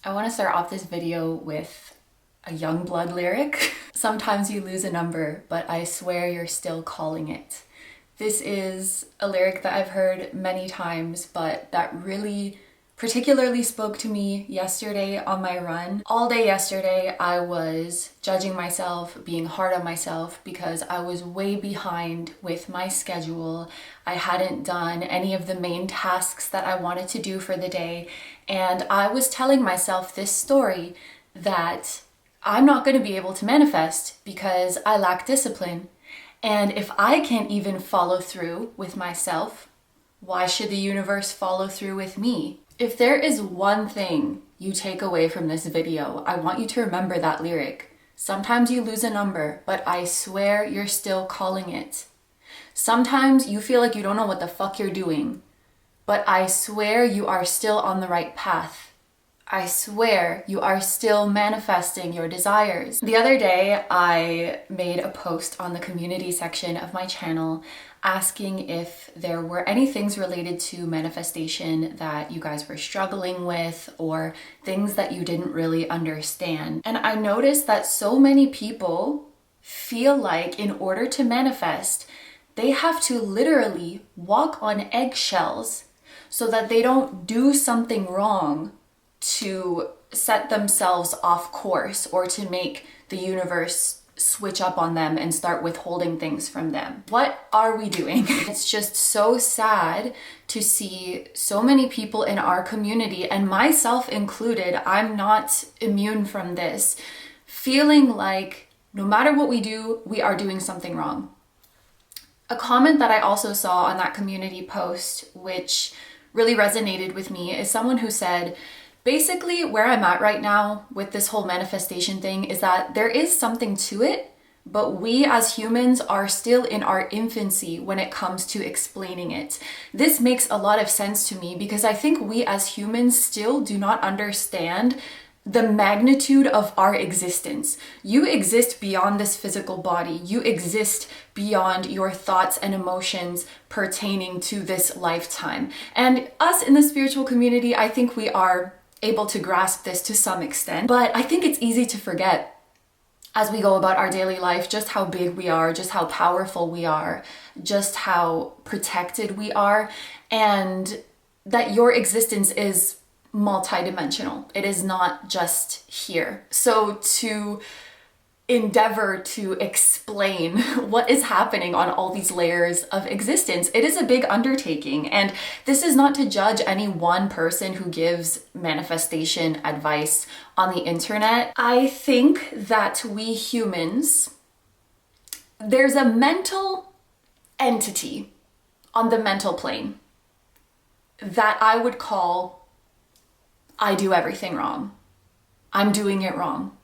I want to start off this video with a Youngblood lyric. Sometimes you lose a number, but I swear you're still calling it. This is a lyric that I've heard many times, but that really particularly spoke to me yesterday on my run. All day yesterday, I was judging myself, being hard on myself because I was way behind with my schedule. I hadn't done any of the main tasks that I wanted to do for the day, and I was telling myself this story that I'm not going to be able to manifest because I lack discipline. And if I can't even follow through with myself, why should the universe follow through with me? If there is one thing you take away from this video, I want you to remember that lyric. Sometimes you lose a number, but I swear you're still calling it. Sometimes you feel like you don't know what the fuck you're doing, but I swear you are still on the right path. I swear you are still manifesting your desires. The other day, I made a post on the community section of my channel asking if there were any things related to manifestation that you guys were struggling with or things that you didn't really understand. And I noticed that so many people feel like in order to manifest, they have to literally walk on eggshells so that they don't do something wrong to set themselves off course or to make the universe switch up on them and start withholding things from them. What are we doing? It's just so sad to see so many people in our community, and myself included, I'm not immune from this, feeling like no matter what we do, we are doing something wrong. A comment that I also saw on that community post, which really resonated with me, is someone who said, basically, where I'm at right now with this whole manifestation thing is that there is something to it, but we as humans are still in our infancy when it comes to explaining it. This makes a lot of sense to me because I think we as humans still do not understand the magnitude of our existence. You exist beyond this physical body. You exist beyond your thoughts and emotions pertaining to this lifetime. And us in the spiritual community, I think we are able to grasp this to some extent, but I think it's easy to forget as we go about our daily life just how big we are, just how powerful we are, just how protected we are, and that your existence is multidimensional. It is not just here. So to endeavor to explain what is happening on all these layers of existence, it is a big undertaking. And this is not to judge any one person who gives manifestation advice on the internet. I think that we humans, there's a mental entity on the mental plane that I would call, I do everything wrong. I'm doing it wrong.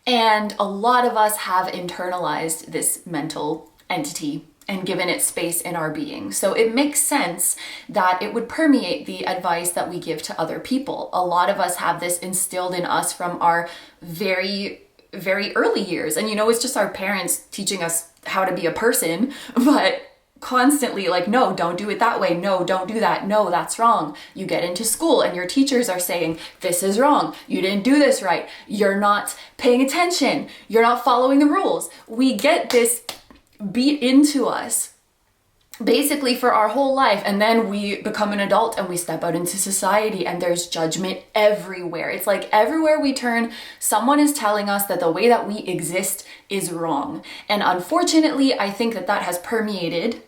And a lot of us have internalized this mental entity and given it space in our being. So it makes sense that it would permeate the advice that we give to other people. A lot of us have this instilled in us from our very, very early years. And it's just our parents teaching us how to be a person, but constantly like, no, don't do it that way. No, don't do that. No, that's wrong. You get into school and your teachers are saying, this is wrong. You didn't do this right. You're not paying attention. You're not following the rules. We get this beat into us basically for our whole life. And then we become an adult and we step out into society and there's judgment everywhere. It's like everywhere we turn, someone is telling us that the way that we exist is wrong. And unfortunately, I think that that has permeated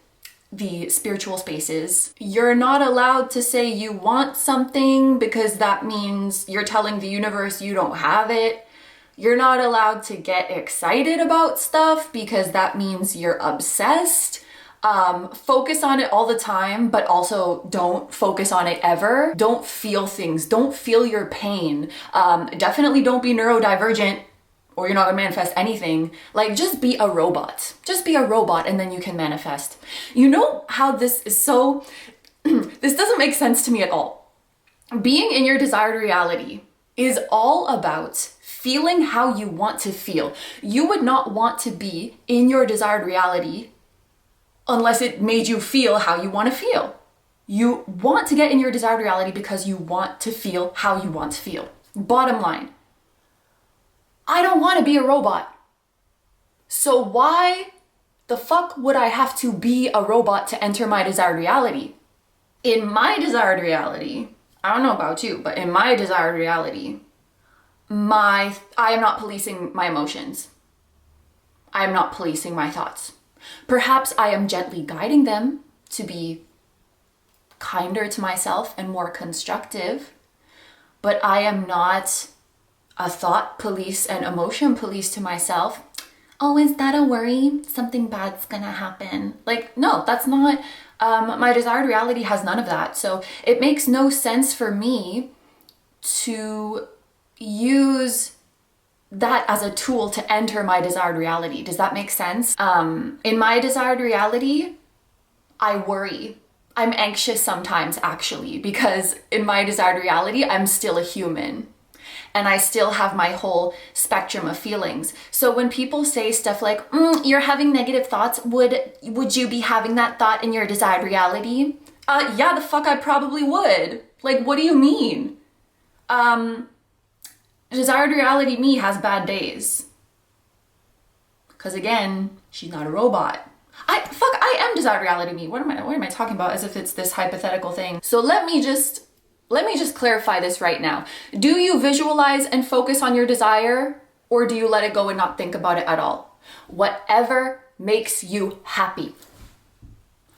the spiritual spaces. You're not allowed to say you want something because that means you're telling the universe you don't have it. You're not allowed to get excited about stuff because that means you're obsessed. Focus on it all the time, but also don't focus on it ever. Don't feel things. Don't feel your pain. Definitely don't be neurodivergent, or you're not gonna manifest anything. Like, just be a robot. Just be a robot and then you can manifest. You know how this is so, this doesn't make sense to me at all. Being in your desired reality is all about feeling how you want to feel. You would not want to be in your desired reality unless it made you feel how you want to feel. You want to get in your desired reality because you want to feel how you want to feel. Bottom line, I don't want to be a robot. So why the fuck would I have to be a robot to enter my desired reality? In my desired reality, I don't know about you, but in my desired reality, I am not policing my emotions. I am not policing my thoughts. Perhaps I am gently guiding them to be kinder to myself and more constructive, but I am not a thought police and emotion police to myself. Oh, is that a worry? Something bad's gonna happen. Like, no, that's not, my desired reality has none of that. So it makes no sense for me to use that as a tool to enter my desired reality. Does that make sense? In my desired reality, I worry. I'm anxious sometimes, actually, because in my desired reality, I'm still a human and I still have my whole spectrum of feelings. So when people say stuff like, you're having negative thoughts, would you be having that thought in your desired reality? Yeah, the fuck I probably would. Like, what do you mean? Desired reality me has bad days. Because again, she's not a robot. I am desired reality me. What am I talking about as if it's this hypothetical thing? So let me just clarify this right now. Do you visualize and focus on your desire, or do you let it go and not think about it at all? Whatever makes you happy.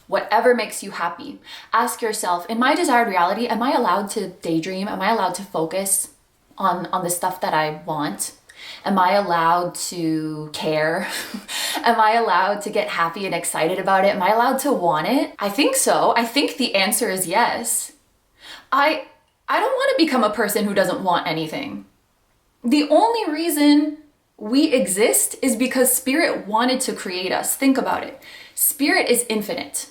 Whatever makes you happy. Ask yourself, in my desired reality, am I allowed to daydream? Am I allowed to focus on the stuff that I want? Am I allowed to care? Am I allowed to get happy and excited about it? Am I allowed to want it? I think so. I think the answer is yes. I don't want to become a person who doesn't want anything. The only reason we exist is because Spirit wanted to create us. Think about it. Spirit is infinite.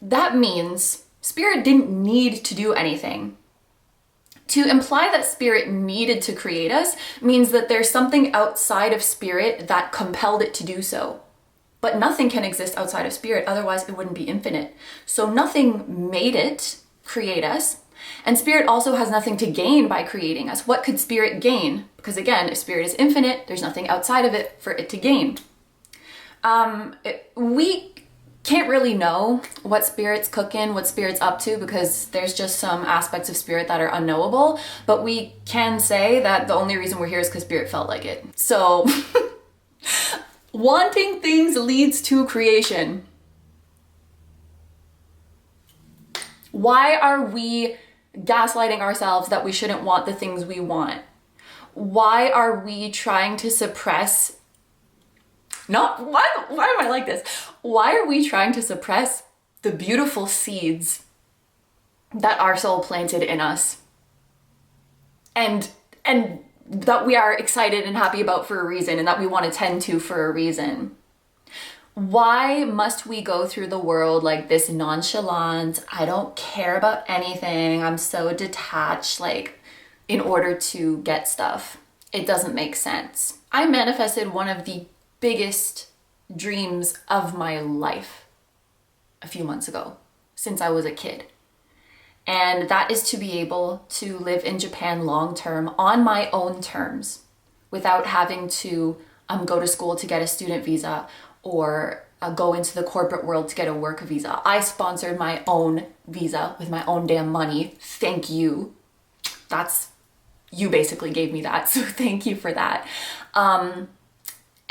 That means Spirit didn't need to do anything. To imply that Spirit needed to create us means that there's something outside of Spirit that compelled it to do so. But nothing can exist outside of Spirit, otherwise it wouldn't be infinite. So nothing made it create us, and Spirit also has nothing to gain by creating us. What could Spirit gain? Because again, if Spirit is infinite, there's nothing outside of it for it to gain. We can't really know what Spirit's cooking, what Spirit's up to, because there's just some aspects of Spirit that are unknowable, but we can say that the only reason we're here is because Spirit felt like it. So, wanting things leads to creation. Why are we gaslighting ourselves that we shouldn't want the things we want? Why are we trying to suppress why am I like this? Why are we trying to suppress the beautiful seeds that our soul planted in us? And that we are excited and happy about for a reason, and that we want to tend to for a reason. Why must we go through the world like this nonchalant, I don't care about anything, I'm so detached, like, in order to get stuff? It doesn't make sense. I manifested one of the biggest dreams of my life a few months ago, since I was a kid. And that is to be able to live in Japan long term on my own terms, without having to go to school to get a student visa or go into the corporate world to get a work visa. I sponsored my own visa with my own damn money. Thank you. You basically gave me that, so thank you for that.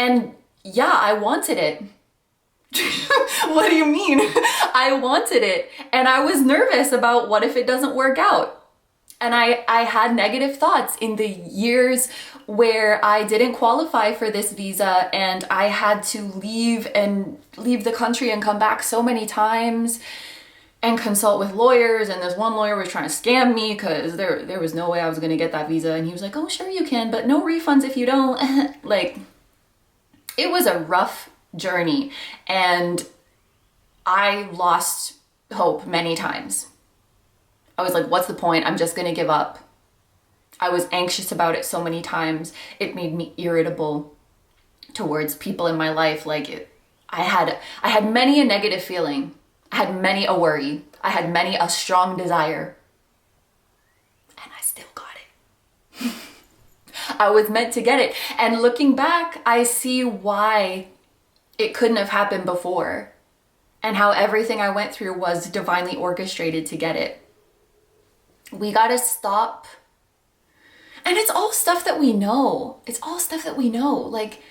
And yeah, I wanted it. What do you mean? I wanted it. And I was nervous about what if it doesn't work out. And I had negative thoughts in the years where I didn't qualify for this visa, and I had to leave the country and come back so many times and consult with lawyers. And this one lawyer was trying to scam me because there was no way I was going to get that visa. And he was like, oh, sure you can, but no refunds if you don't. Like, it was a rough journey, and I lost hope many times. I was like, what's the point? I'm just gonna give up. I was anxious about it so many times. It made me irritable towards people in my life. Like, I had many a negative feeling. I had many a worry. I had many a strong desire, and I still got it. I was meant to get it. And looking back, I see why it couldn't have happened before, and how everything I went through was divinely orchestrated to get it. We gotta stop. And it's all stuff that we know. It's all stuff that we know. Like,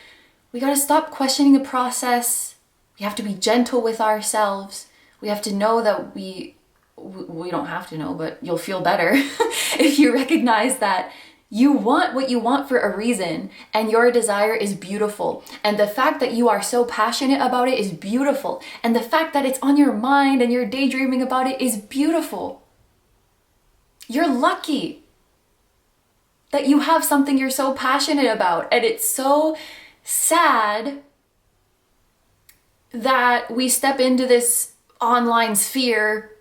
we gotta stop questioning the process. We have to be gentle with ourselves. We have to know that we don't have to know, but you'll feel better if you recognize that you want what you want for a reason, and your desire is beautiful. And the fact that you are so passionate about it is beautiful. And the fact that it's on your mind and you're daydreaming about it is beautiful. You're lucky that you have something you're so passionate about. And it's so sad that we step into this online sphere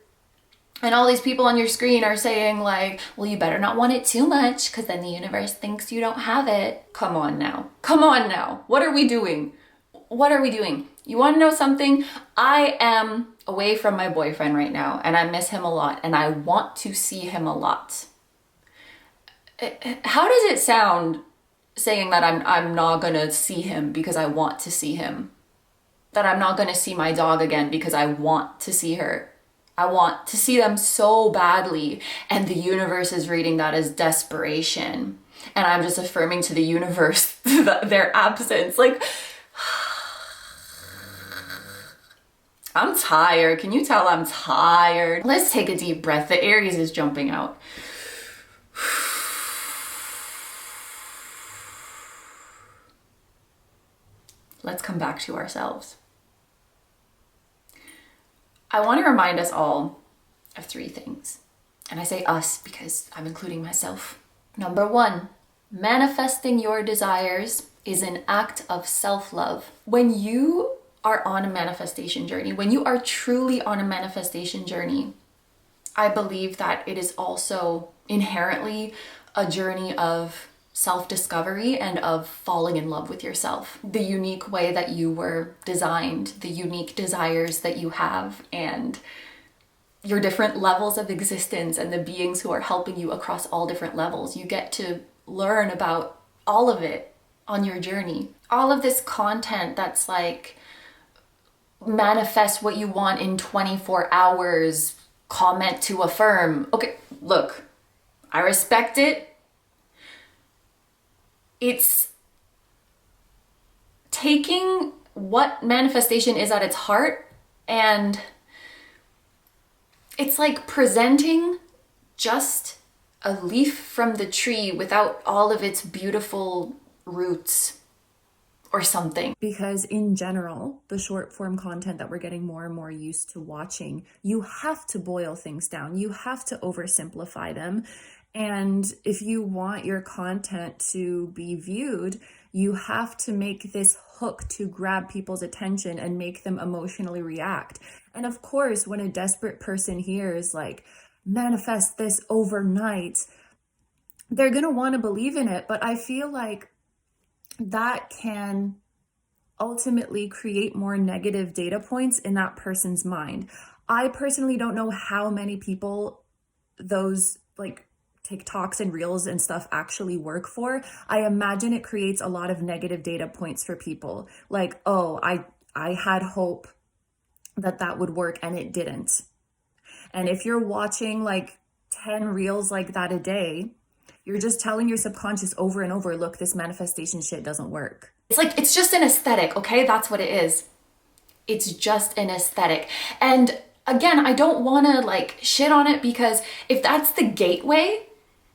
and all these people on your screen are saying like, well, you better not want it too much because then the universe thinks you don't have it. Come on now. Come on now. What are we doing? What are we doing? You want to know something? I am away from my boyfriend right now and I miss him a lot and I want to see him a lot. How does it sound saying that I'm not gonna see him because I want to see him? That I'm not gonna see my dog again because I want to see her? I want to see them so badly, and the universe is reading that as desperation. And I'm just affirming to the universe their absence. Like, I'm tired. Can you tell I'm tired? Let's take a deep breath. The Aries is jumping out. Let's come back to ourselves. I want to remind us all of 3 things. And I say us because I'm including myself. Number 1, manifesting your desires is an act of self-love. When you are on a manifestation journey, when you are truly on a manifestation journey, I believe that it is also inherently a journey of self-discovery and of falling in love with yourself. The unique way that you were designed, the unique desires that you have, and your different levels of existence and the beings who are helping you across all different levels. You get to learn about all of it on your journey. All of this content that's like, manifest what you want in 24 hours, comment to affirm. Okay, look, I respect it. It's taking what manifestation is at its heart, and it's like presenting just a leaf from the tree without all of its beautiful roots or something. Because in general, the short form content that we're getting more and more used to watching, you have to boil things down. You have to oversimplify them. And if you want your content to be viewed, you have to make this hook to grab people's attention and make them emotionally react. And of course, when a desperate person hears like, manifest this overnight, they're going to want to believe in it. But I feel like that can ultimately create more negative data points in that person's mind. I personally don't know how many people those like TikToks and Reels and stuff actually work for. I imagine it creates a lot of negative data points for people. Like, oh, I had hope that would work and it didn't. And if you're watching like 10 Reels like that a day, you're just telling your subconscious over and over, look, this manifestation shit doesn't work. It's like, it's just an aesthetic, okay? That's what it is. It's just an aesthetic. And again, I don't want to like shit on it, because if that's the gateway,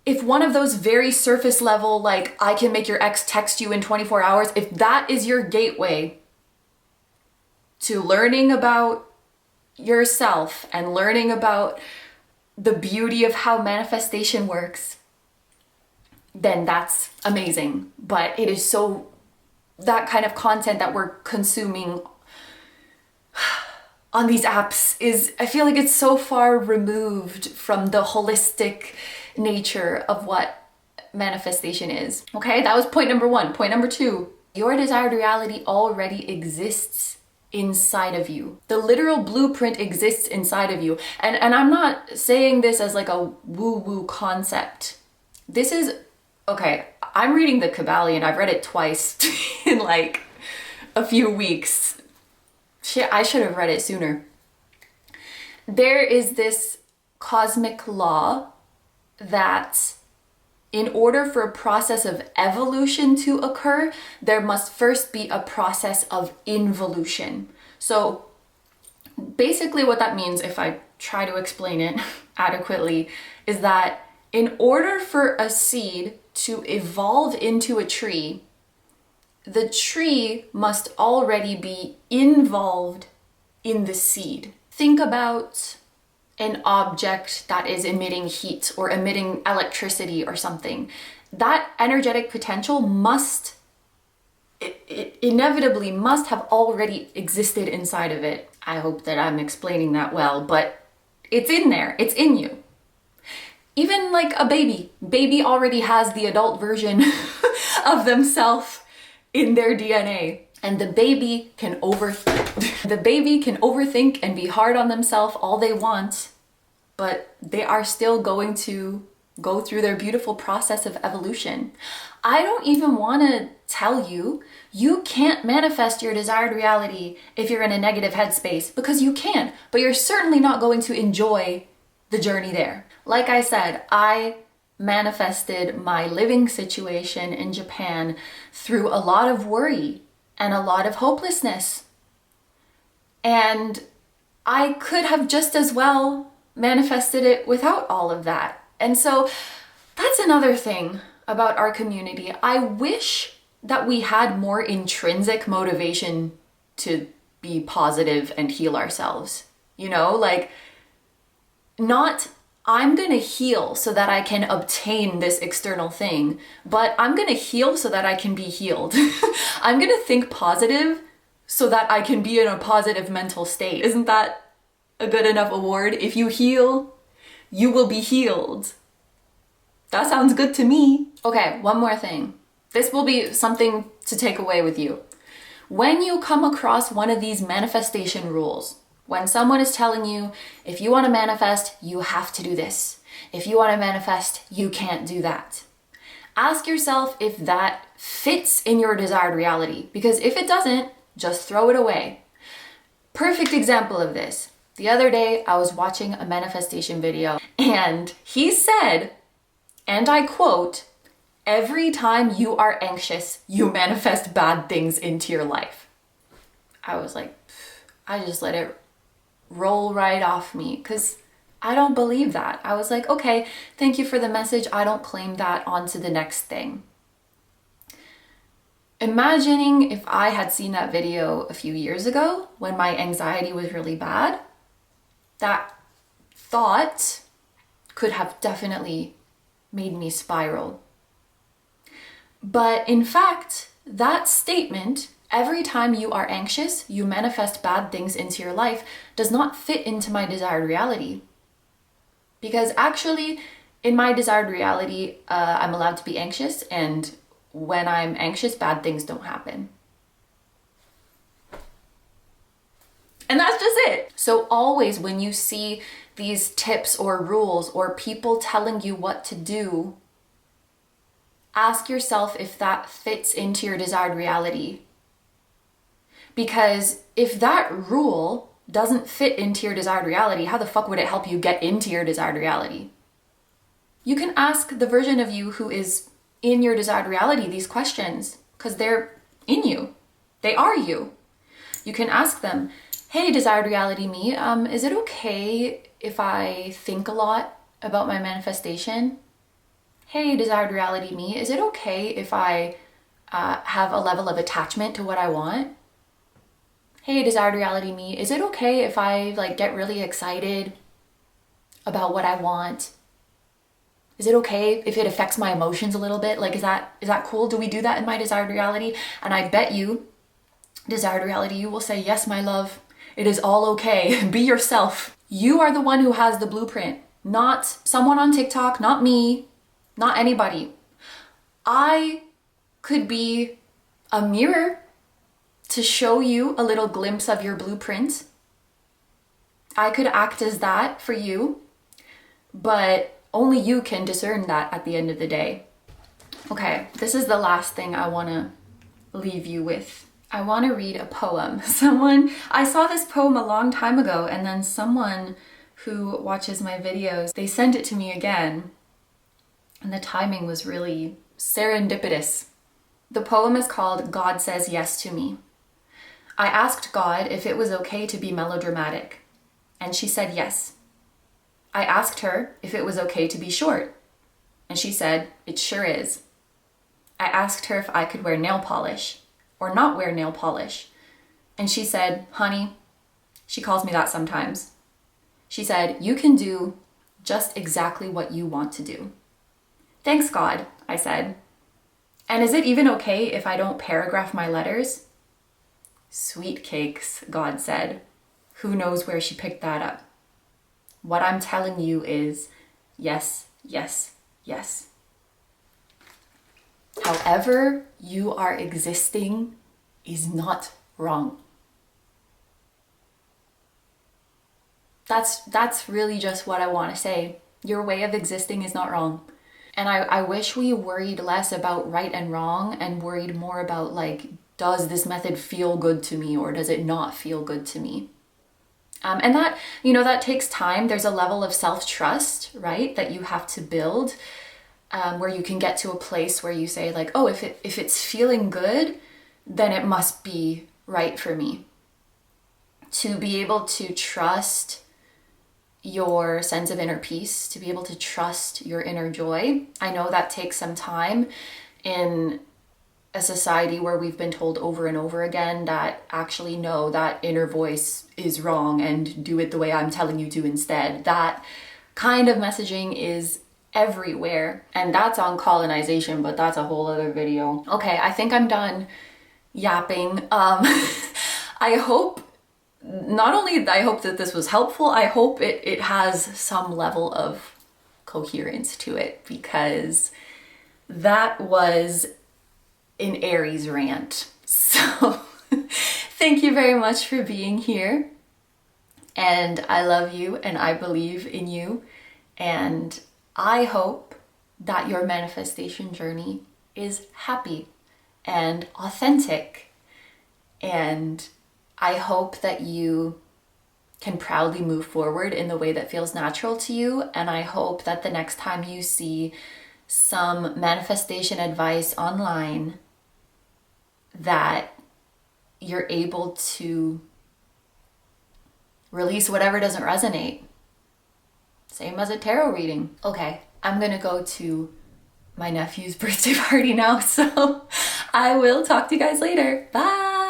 if one of those very surface level, like I can make your ex text you in 24 hours, if that is your gateway to learning about yourself and learning about the beauty of how manifestation works, then that's amazing. But it is so, that kind of content that we're consuming on these apps is, I feel like it's so far removed from the holistic nature of what manifestation is. Okay, that was point number 1. Point number 2, your desired reality already exists inside of you. The literal blueprint exists inside of you. And I'm not saying this as like a woo-woo concept. This is, okay, I'm reading the Kabbalion. I've read it twice in like a few weeks. Shit, I should have read it sooner. There is this cosmic law that in order for a process of evolution to occur, there must first be a process of involution. So basically what that means, if I try to explain it adequately, is that in order for a seed to evolve into a tree, the tree must already be involved in the seed. Think about an object that is emitting heat or emitting electricity or something. That energetic potential must, it inevitably must have already existed inside of it. I hope that I'm explaining that well, but it's in there, it's in you. Even like a baby already has the adult version of themselves in their DNA. And the baby can overthink and be hard on themselves all they want, but they are still going to go through their beautiful process of evolution. I don't even want to tell you, you can't manifest your desired reality if you're in a negative headspace, because you can, but you're certainly not going to enjoy the journey there. Like I said, I manifested my living situation in Japan through a lot of worry and a lot of hopelessness. And I could have just as well manifested it without all of that. And so that's another thing about our community. I wish that we had more intrinsic motivation to be positive and heal ourselves. You know, like, not I'm gonna heal so that I can obtain this external thing, but I'm gonna heal so that I can be healed. I'm gonna think positive so that I can be in a positive mental state. Isn't that a good enough award? If you heal, you will be healed. That sounds good to me. Okay, one more thing. This will be something to take away with you. When you come across one of these manifestation rules, when someone is telling you, if you want to manifest, you have to do this. If you want to manifest, you can't do that. Ask yourself if that fits in your desired reality, because if it doesn't, just throw it away. Perfect example of this. The other day, I was watching a manifestation video, and he said, and I quote, "Every time you are anxious, you manifest bad things into your life." I was like, I just let it roll right off me, because I don't believe that. I was like, okay, thank you for the message. I don't claim that. On to the next thing. Imagining if I had seen that video a few years ago when my anxiety was really bad, that thought could have definitely made me spiral. But in fact, that statement, every time you are anxious, you manifest bad things into your life, does not fit into my desired reality. Because actually, in my desired reality, I'm allowed to be anxious, and when I'm anxious, bad things don't happen. And that's just it. So always when you see these tips or rules or people telling you what to do, ask yourself if that fits into your desired reality. Because if that rule doesn't fit into your desired reality, how the fuck would it help you get into your desired reality? You can ask the version of you who is in your desired reality these questions, because they're in you. They are you. You can ask them, hey, desired reality me, is it okay if I think a lot about my manifestation? Hey, desired reality me, is it okay if I have a level of attachment to what I want? Hey, desired reality me, is it okay if I get really excited about what I want? Is it okay if it affects my emotions a little bit? Is that cool? Do we do that in my desired reality? And I bet you, desired reality, you will say, yes, my love, it is all okay. Be yourself. You are the one who has the blueprint, not someone on TikTok, not me, not anybody. I could be a mirror to show you a little glimpse of your blueprint. I could act as that for you, but only you can discern that at the end of the day. Okay, this is the last thing I want to leave you with. I want to read a poem. I saw this poem a long time ago, and then someone who watches my videos, they sent it to me again, and the timing was really serendipitous. The poem is called God Says Yes to Me. I asked God if it was okay to be melodramatic, and she said yes. I asked her if it was okay to be short, and she said it sure is. I asked her if I could wear nail polish or not wear nail polish, and she said, honey, she calls me that sometimes. She said, you can do just exactly what you want to do. Thanks, God, I said. And is it even okay if I don't paragraph my letters? Sweet cakes, God said. Who knows where she picked that up? What I'm telling you is yes, yes, yes. However you are existing is not wrong. That's really just what I want to say. Your way of existing is not wrong. And I wish we worried less about right and wrong and worried more about, like, does this method feel good to me or does it not feel good to me? And that, that takes time. There's a level of self-trust, right, that you have to build, where you can get to a place where you say, like, oh, if it's feeling good, then it must be right for me. To be able to trust your sense of inner peace, to be able to trust your inner joy. I know that takes some time in a society where we've been told over and over again that actually no, that inner voice is wrong and do it the way I'm telling you to instead. That kind of messaging is everywhere, and that's on colonization, but that's a whole other video. Okay, I think I'm done yapping. I hope that this was helpful. I hope it has some level of coherence to it, because that was an Aries rant. So thank you very much for being here. And I love you and I believe in you. And I hope that your manifestation journey is happy and authentic. And I hope that you can proudly move forward in the way that feels natural to you. And I hope that the next time you see some manifestation advice online, that you're able to release whatever doesn't resonate. Same as a tarot reading. Okay, I'm gonna go to my nephew's birthday party now, so I will talk to you guys later. Bye!